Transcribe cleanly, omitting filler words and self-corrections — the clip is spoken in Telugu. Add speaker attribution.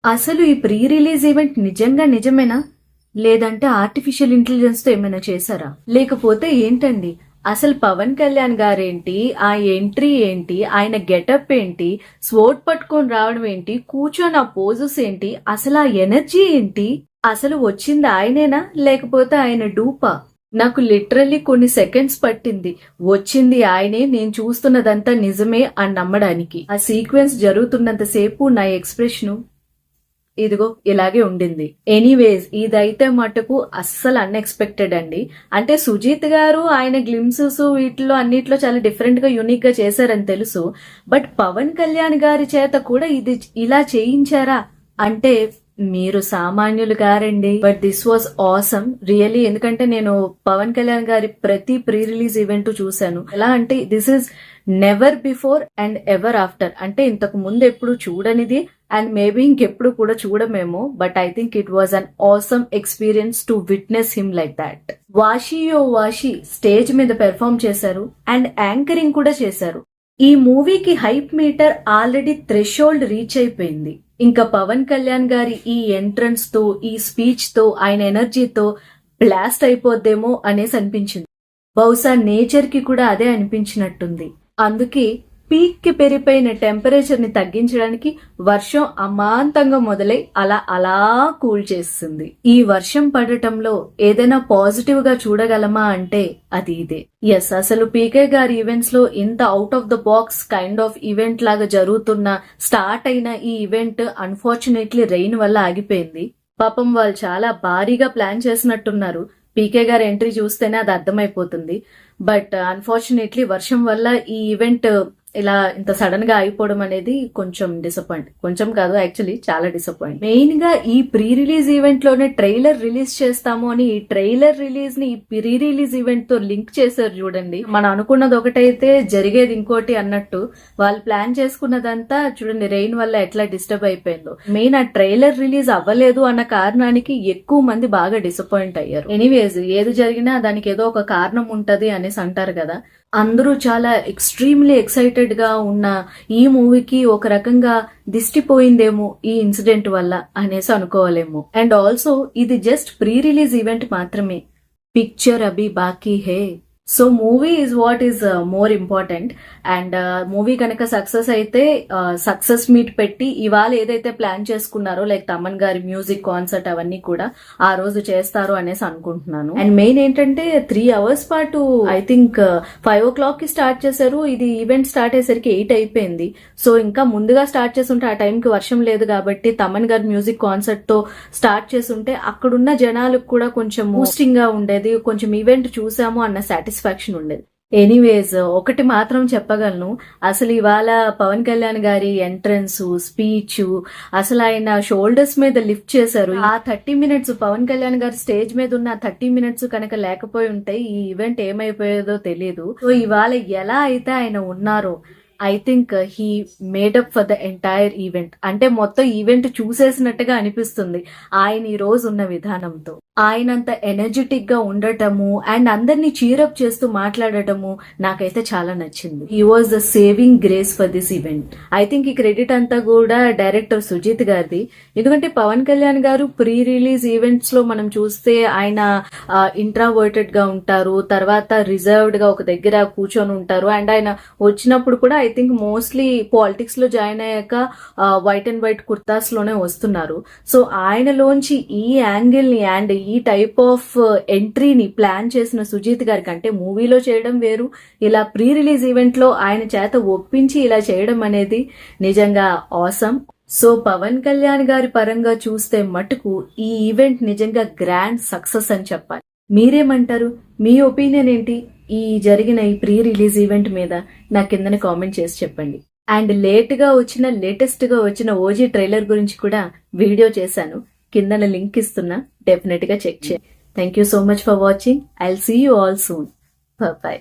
Speaker 1: అసలు ఈ ప్రీ రిలీజ్ ఈవెంట్ నిజంగా నిజమేనా, లేదంటే ఆర్టిఫిషియల్ ఇంటెలిజెన్స్ తో ఏమైనా చేశారా, లేకపోతే ఏంటండి అసలు పవన్ కళ్యాణ్ గారేంటి, ఆ ఎంట్రీ ఏంటి, ఆయన గెటప్ ఏంటి, స్వోర్డ్ పట్టుకొని రావడం ఏంటి, కూర్చొని ఆ పోజెస్ ఏంటి, అసలు ఆ ఎనర్జీ ఏంటి, అసలు వచ్చింది ఆయనేనా లేకపోతే ఆయన డూపా? నాకు లిటరల్లీ కొన్ని సెకండ్స్ పట్టింది వచ్చింది ఆయనే, నేను చూస్తున్నదంతా నిజమే అని నమ్మడానికి. ఆ సీక్వెన్స్ జరుగుతున్నంత సేపు నా ఎక్స్ప్రెషన్ ఇదిగో ఇలాగే ఉండింది. ఎనీవేస్ ఇదైతే మటుకు అస్సలు అన్ఎక్స్పెక్టెడ్ అండి. అంటే సుజీత్ గారు ఆయన గ్లిమ్సెస్ వీటిలో అన్నిట్లో చాలా డిఫరెంట్ గా యూనిక్ గా చేశారని తెలుసు. బట్ పవన్ కళ్యాణ్ గారి చేత కూడా ఇది ఇలా చేయించారా అంటే మీరు సామాన్యులు గారండి. But this was awesome really. ఎందుకంటే నేను పవన్ కళ్యాణ్ గారి ప్రతి ప్రీ రిలీజ్ ఈవెంట్ చూశాను. ఎలా అంటే this is never before and ever after. అంటే ఇంతకు ముందు ఎప్పుడు చూడనిది అండ్ మేబీ ఇంకెప్పుడు కూడా చూడమేమో. But I think it was an awesome experience to witness him like that. వాషియో వాషి స్టేజ్ మీద పెర్ఫామ్ చేశారు అండ్ యాంకరింగ్ కూడా చేశారు. ఈ మూవీకి hype meter already threshold reach అయిపోయింది. ఇంకా పవన్ కళ్యాణ్ గారి ఈ ఎంట్రన్స్ తో, ఈ స్పీచ్ తో, ఆయన ఎనర్జీతో బ్లాస్ట్ అయిపోద్దేమో అనేసి అనిపించింది. బహుశా నేచర్ కి కూడా అదే అనిపించినట్టుంది. అందుకే పీక్ కి పెరిగిపోయిన టెంపరేచర్ ని తగ్గించడానికి వర్షం అమాంతంగా మొదలై అలా అలా కూల్ చేస్తుంది. ఈ వర్షం పడటంలో ఏదైనా పాజిటివ్ గా చూడగలమా అంటే అది ఇదే. ఎస్, అసలు పీకే గారి ఈవెంట్స్ లో ఇంత out of the box kind of event లాగా జరుగుతున్న స్టార్ట్ అయిన ఈ ఈవెంట్ అన్ఫార్చునేట్లీ రెయిన్ వల్ల ఆగిపోయింది. పాపం వాళ్ళు చాలా భారీగా ప్లాన్ చేసినట్టున్నారు. పీకే గారి ఎంట్రీ చూస్తేనే అది అర్థమైపోతుంది. బట్ అన్ఫార్చునేట్లీ వర్షం వల్ల ఈ ఈవెంట్ ఇలా ఇంత సడన్ గా అయిపోవడం అనేది కొంచెం డిసప్పాయింట్. కొంచెం కాదు, యాక్చువల్లీ చాలా డిసప్పాయింట్. మెయిన్ గా ఈ ప్రీ రిలీజ్ ఈవెంట్ లోనే ట్రైలర్ రిలీజ్ చేస్తాము అని ఈ ట్రైలర్ రిలీజ్ ని ఈ ప్రీ రిలీజ్ ఈవెంట్ తో లింక్ చేశారు చూడండి. మనం అనుకున్నది ఒకటైతే జరిగేది ఇంకోటి అన్నట్టు వాళ్ళు ప్లాన్ చేసుకున్నదంతా చూడండి రెయిన్ వల్ల ఎట్లా డిస్టర్బ్ అయిపోయిందో. మెయిన్ ఆ ట్రైలర్ రిలీజ్ అవ్వలేదు అన్న కారణానికి ఎక్కువ మంది బాగా డిసప్పాయింట్ అయ్యారు. ఎనీవేస్ ఏది జరిగినా దానికి ఏదో ఒక కారణం ఉంటది అనేసి అంటారు కదా. అందరూ చాలా ఎక్స్ట్రీమ్లీ ఎక్సైటెడ్ గా ఉన్న ఈ మూవీకి ఒక రకంగా దిష్టిపోయిందేమో ఈ ఇన్సిడెంట్ వల్ల అనేసి అనుకోవాలేమో. అండ్ ఆల్సో ఇది జస్ట్ ప్రీ రిలీజ్ ఈవెంట్ మాత్రమే. పిక్చర్ అభి బాకీ హే. So movie is what is more important. And movie కనుక సక్సెస్ అయితే సక్సెస్ మీట్ పెట్టి ఇవాళ ఏదైతే ప్లాన్ చేసుకున్నారో లైక్ తమన్ గారి మ్యూజిక్ కాన్సర్ట్ అవన్నీ కూడా ఆ రోజు చేస్తారు అనేసి అనుకుంటున్నాను. అండ్ మెయిన్ ఏంటంటే 3 hours పాటు ఐ థింక్ 5 o'clock కి స్టార్ట్ చేశారు. ఇది ఈవెంట్ స్టార్ట్ అయ్యేసరికి 8 అయిపోయింది. సో ఇంకా ముందుగా స్టార్ట్ చేస్తుంటే ఆ టైంకి వర్షం లేదు కాబట్టి తమన్ గారి మ్యూజిక్ కాన్సర్ట్ తో స్టార్ట్ చేస్తుంటే అక్కడున్న జనాలకు కూడా కొంచెం బూస్టింగ్ గా ఉండేది. కొంచెం ఈవెంట్ చూసాము అన్న సాటిస్ఫాక్షన్ ఉండేది. ఎనీవేస్ ఒకటి మాత్రం చెప్పగలను, అసలు ఇవాళ పవన్ కళ్యాణ్ గారి ఎంట్రన్స్, స్పీచ్, అసలు ఆయన షోల్డర్స్ మీద లిఫ్ట్ చేశారు. ఆ 30 minutes పవన్ కళ్యాణ్ గారి స్టేజ్ మీద ఉన్న 30 minutes కనుక లేకపోయి ఉంటే ఈ ఈవెంట్ ఏమైపోయేదో తెలియదు. సో ఇవాళ ఎలా అయితే ఆయన ఉన్నారో I think he made up for the entire event. అంటే మొత్తం ఈవెంట్ చూసేసినట్టుగా అనిపిస్తుంది ఆయన ఈ రోజు ఉన్న విధానంతో. ఆయనంత ఎనర్జెటిక్ గా ఉండటము అండ్ అందరినీ చీరప్ చేస్తూ మాట్లాడటము నాకైతే చాలా నచ్చింది. He was the saving grace for this event. I think ఈ క్రెడిట్ అంతా కూడా డైరెక్టర్ సుజిత్ గారిది. ఎందుకంటే పవన్ కళ్యాణ్ గారు ప్రీ రిలీజ్ ఈవెంట్స్ లో మనం చూస్తే ఆయన ఇంట్రావర్టెడ్ గా ఉంటారు, తర్వాత రిజర్వ్డ్ గా ఒక దగ్గర కూర్చొని ఉంటారు. అండ్ ఆయన వచ్చినప్పుడు కూడా ఐ థింక్ మోస్ట్లీ పాలిటిక్స్ లో జాయిన్ అయ్యాక వైట్ అండ్ వైట్ కుర్తాస్ లోనే వస్తున్నారు. సో ఆయనలోంచి ఈ యాంగిల్ ని అండ్ ఈ టైప్ ఆఫ్ ఎంట్రీని ప్లాన్ చేసిన సుజిత్ గారికి, అంటే మూవీలో చేయడం వేరు, ఇలా ప్రీ రిలీజ్ ఈవెంట్ లో ఆయన చేత ఒప్పించి ఇలా చేయడం అనేది నిజంగా ఆసమ్. సో పవన్ కళ్యాణ్ గారి పరంగా చూస్తే మటుకు ఈ ఈవెంట్ నిజంగా గ్రాండ్ సక్సెస్ అని చెప్పాలి. మీరేమంటారు? మీ ఒపీనియన్ ఏంటి ఈ జరిగిన ఈ ప్రీ రిలీజ్ ఈవెంట్ మీద? నా కిందనే కామెంట్ చేసి చెప్పండి. అండ్ లేటెస్ట్ గా వచ్చిన ఓజీ ట్రైలర్ గురించి కూడా వీడియో చేశాను, కిందన లింక్ ఇస్తున్నా, డెఫినెట్ గా చెక్ చేయండి. Thank you so much for watching. I will see you all soon. By.